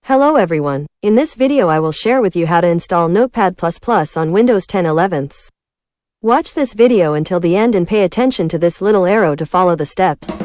Hello everyone, in this video I will share with you how to install Notepad++ on Windows 10 11th. Watch this video until the end and pay attention to this little arrow to follow the steps.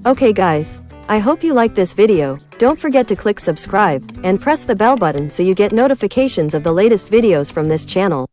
Okay guys, I hope you like this video. Don't forget to click subscribe and press the bell button so you get notifications of the latest videos from this channel.